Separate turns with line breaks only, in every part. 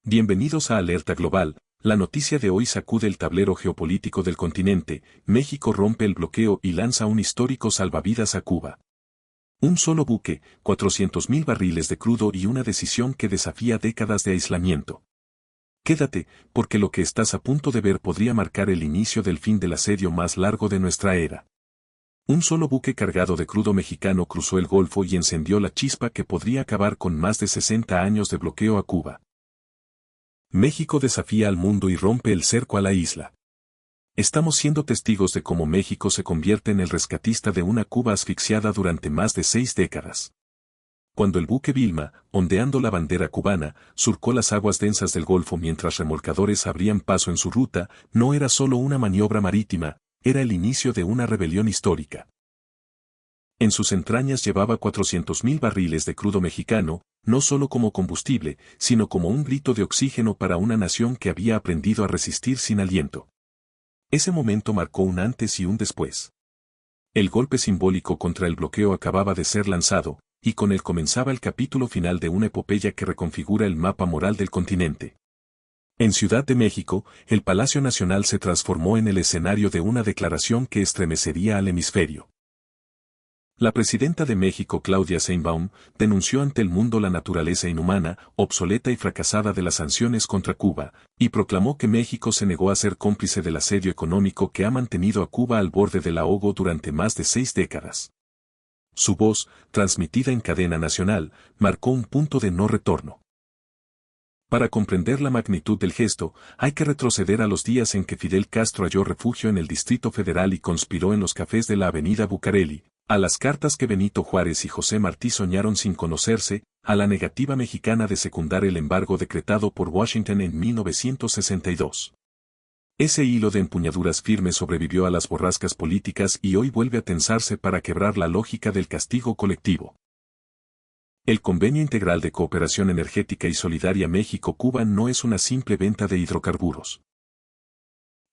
Bienvenidos a Alerta Global. La noticia de hoy sacude el tablero geopolítico del continente. México rompe el bloqueo y lanza un histórico salvavidas a Cuba. Un solo buque, 400.000 barriles de crudo y una decisión que desafía décadas de aislamiento. Quédate, porque lo que estás a punto de ver podría marcar el inicio del fin del asedio más largo de nuestra era. Un solo buque cargado de crudo mexicano cruzó el Golfo y encendió la chispa que podría acabar con más de 60 años de bloqueo a Cuba. México desafía al mundo y rompe el cerco a la isla. Estamos siendo testigos de cómo México se convierte en el rescatista de una Cuba asfixiada durante más de 6 décadas. Cuando el buque Vilma, ondeando la bandera cubana, surcó las aguas densas del Golfo mientras remolcadores abrían paso en su ruta, no era solo una maniobra marítima, era el inicio de una rebelión histórica. En sus entrañas llevaba 400.000 barriles de crudo mexicano, no solo como combustible, sino como un grito de oxígeno para una nación que había aprendido a resistir sin aliento. Ese momento marcó un antes y un después. El golpe simbólico contra el bloqueo acababa de ser lanzado, y con él comenzaba el capítulo final de una epopeya que reconfigura el mapa moral del continente. En Ciudad de México, el Palacio Nacional se transformó en el escenario de una declaración que estremecería al hemisferio. La presidenta de México, Claudia Sheinbaum, denunció ante el mundo la naturaleza inhumana, obsoleta y fracasada de las sanciones contra Cuba, y proclamó que México se negó a ser cómplice del asedio económico que ha mantenido a Cuba al borde del ahogo durante más de 6 décadas. Su voz, transmitida en cadena nacional, marcó un punto de no retorno. Para comprender la magnitud del gesto, hay que retroceder a los días en que Fidel Castro halló refugio en el Distrito Federal y conspiró en los cafés de la Avenida Bucareli, a las cartas que Benito Juárez y José Martí soñaron sin conocerse, a la negativa mexicana de secundar el embargo decretado por Washington en 1962. Ese hilo de empuñaduras firmes sobrevivió a las borrascas políticas y hoy vuelve a tensarse para quebrar la lógica del castigo colectivo. El Convenio Integral de Cooperación Energética y Solidaria México-Cuba no es una simple venta de hidrocarburos.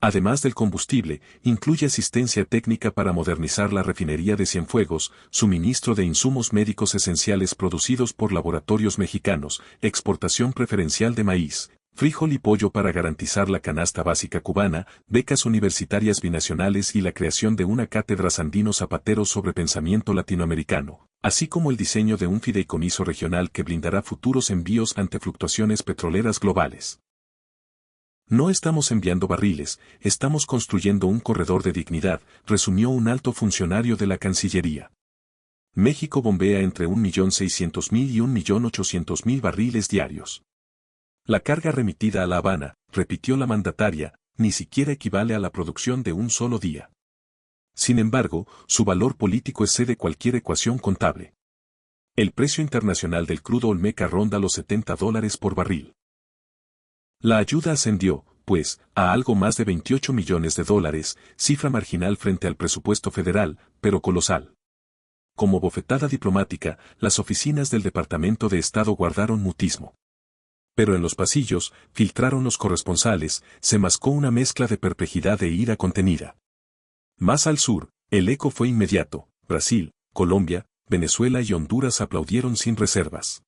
Además del combustible, incluye asistencia técnica para modernizar la refinería de Cienfuegos, suministro de insumos médicos esenciales producidos por laboratorios mexicanos, exportación preferencial de maíz, frijol y pollo para garantizar la canasta básica cubana, becas universitarias binacionales y la creación de una cátedra Sandino Zapatero sobre pensamiento latinoamericano, así como el diseño de un fideicomiso regional que blindará futuros envíos ante fluctuaciones petroleras globales. No estamos enviando barriles, estamos construyendo un corredor de dignidad, resumió un alto funcionario de la Cancillería. México bombea entre 1.600.000 y 1.800.000 barriles diarios. La carga remitida a La Habana, repitió la mandataria, ni siquiera equivale a la producción de un solo día. Sin embargo, su valor político excede cualquier ecuación contable. El precio internacional del crudo olmeca ronda los $70 por barril. La ayuda ascendió, pues, a algo más de $28 millones, cifra marginal frente al presupuesto federal, pero colosal. Como bofetada diplomática, las oficinas del Departamento de Estado guardaron mutismo. Pero en los pasillos, filtraron los corresponsales, se mascó una mezcla de perplejidad e ira contenida. Más al sur, el eco fue inmediato. Brasil, Colombia, Venezuela y Honduras aplaudieron sin reservas.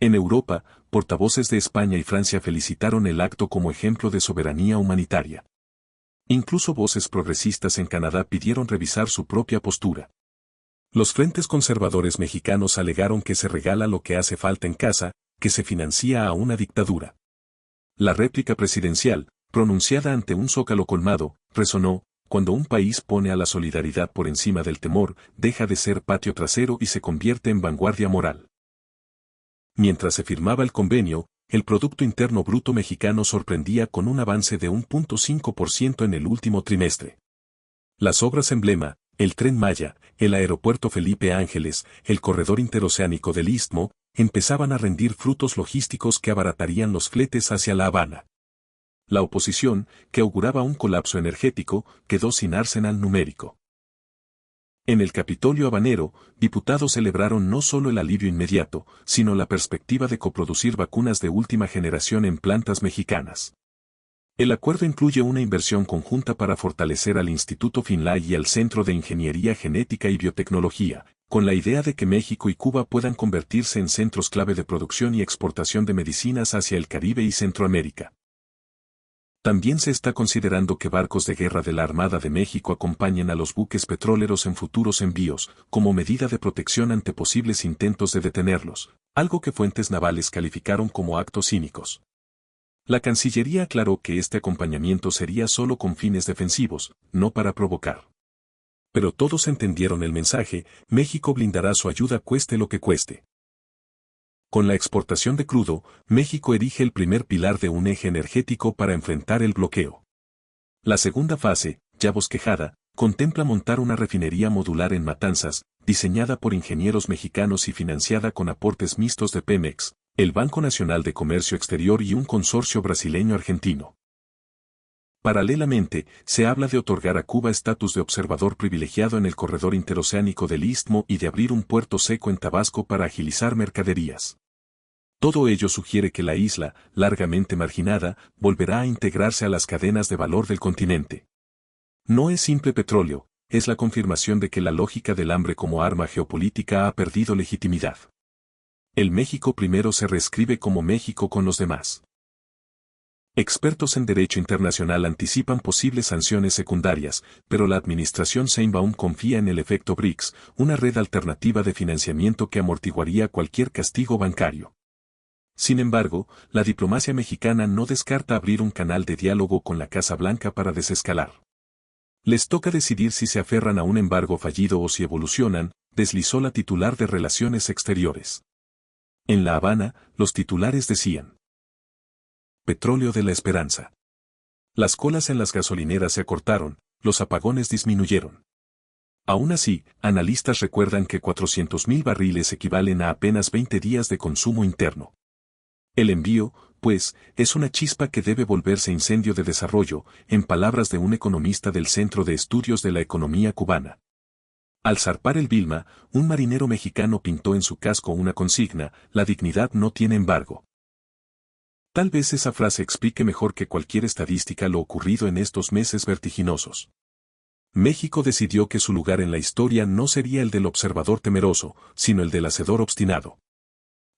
En Europa, portavoces de España y Francia felicitaron el acto como ejemplo de soberanía humanitaria. Incluso voces progresistas en Canadá pidieron revisar su propia postura. Los frentes conservadores mexicanos alegaron que se regala lo que hace falta en casa, que se financia a una dictadura. La réplica presidencial, pronunciada ante un zócalo colmado, resonó: cuando un país pone a la solidaridad por encima del temor, deja de ser patio trasero y se convierte en vanguardia moral. Mientras se firmaba el convenio, el Producto Interno Bruto mexicano sorprendía con un avance de 1.5% en el último trimestre. Las obras emblema, el Tren Maya, el Aeropuerto Felipe Ángeles, el Corredor Interoceánico del Istmo, empezaban a rendir frutos logísticos que abaratarían los fletes hacia La Habana. La oposición, que auguraba un colapso energético, quedó sin arsenal numérico. En el Capitolio habanero, diputados celebraron no solo el alivio inmediato, sino la perspectiva de coproducir vacunas de última generación en plantas mexicanas. El acuerdo incluye una inversión conjunta para fortalecer al Instituto Finlay y al Centro de Ingeniería Genética y Biotecnología, con la idea de que México y Cuba puedan convertirse en centros clave de producción y exportación de medicinas hacia el Caribe y Centroamérica. También se está considerando que barcos de guerra de la Armada de México acompañen a los buques petroleros en futuros envíos, como medida de protección ante posibles intentos de detenerlos, algo que fuentes navales calificaron como actos cínicos. La Cancillería aclaró que este acompañamiento sería solo con fines defensivos, no para provocar. Pero todos entendieron el mensaje: México blindará su ayuda cueste lo que cueste. Con la exportación de crudo, México erige el primer pilar de un eje energético para enfrentar el bloqueo. La segunda fase, ya bosquejada, contempla montar una refinería modular en Matanzas, diseñada por ingenieros mexicanos y financiada con aportes mixtos de Pemex, el Banco Nacional de Comercio Exterior y un consorcio brasileño-argentino. Paralelamente, se habla de otorgar a Cuba estatus de observador privilegiado en el corredor interoceánico del Istmo y de abrir un puerto seco en Tabasco para agilizar mercaderías. Todo ello sugiere que la isla, largamente marginada, volverá a integrarse a las cadenas de valor del continente. No es simple petróleo, es la confirmación de que la lógica del hambre como arma geopolítica ha perdido legitimidad. El México primero se reescribe como México con los demás. Expertos en derecho internacional anticipan posibles sanciones secundarias, pero la administración Sheinbaum confía en el efecto BRICS, una red alternativa de financiamiento que amortiguaría cualquier castigo bancario. Sin embargo, la diplomacia mexicana no descarta abrir un canal de diálogo con la Casa Blanca para desescalar. Les toca decidir si se aferran a un embargo fallido o si evolucionan, deslizó la titular de Relaciones Exteriores. En La Habana, los titulares decían: Petróleo de la esperanza. Las colas en las gasolineras se acortaron, los apagones disminuyeron. Aún así, analistas recuerdan que 400.000 barriles equivalen a apenas 20 días de consumo interno. El envío, pues, es una chispa que debe volverse incendio de desarrollo, en palabras de un economista del Centro de Estudios de la Economía Cubana. Al zarpar el Vilma, un marinero mexicano pintó en su casco una consigna: la dignidad no tiene embargo. Tal vez esa frase explique mejor que cualquier estadística lo ocurrido en estos meses vertiginosos. México decidió que su lugar en la historia no sería el del observador temeroso, sino el del hacedor obstinado.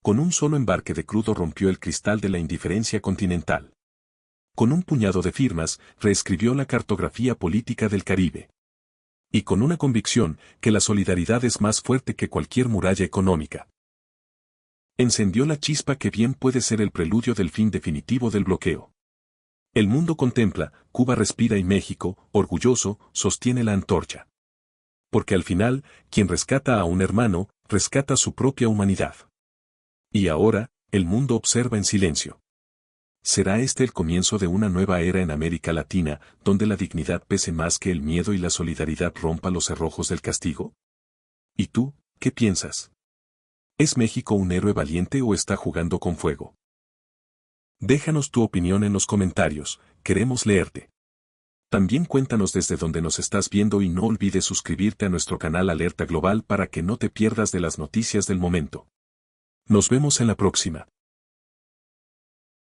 Con un solo embarque de crudo rompió el cristal de la indiferencia continental. Con un puñado de firmas, reescribió la cartografía política del Caribe. Y con una convicción, que la solidaridad es más fuerte que cualquier muralla económica. Encendió la chispa que bien puede ser el preludio del fin definitivo del bloqueo. El mundo contempla, Cuba respira y México, orgulloso, sostiene la antorcha. Porque al final, quien rescata a un hermano, rescata su propia humanidad. Y ahora, el mundo observa en silencio. ¿Será este el comienzo de una nueva era en América Latina, donde la dignidad pese más que el miedo y la solidaridad rompa los cerrojos del castigo? ¿Y tú, qué piensas? ¿Es México un héroe valiente o está jugando con fuego? Déjanos tu opinión en los comentarios, queremos leerte. También cuéntanos desde dónde nos estás viendo y no olvides suscribirte a nuestro canal Alerta Global para que no te pierdas de las noticias del momento. Nos vemos en la próxima.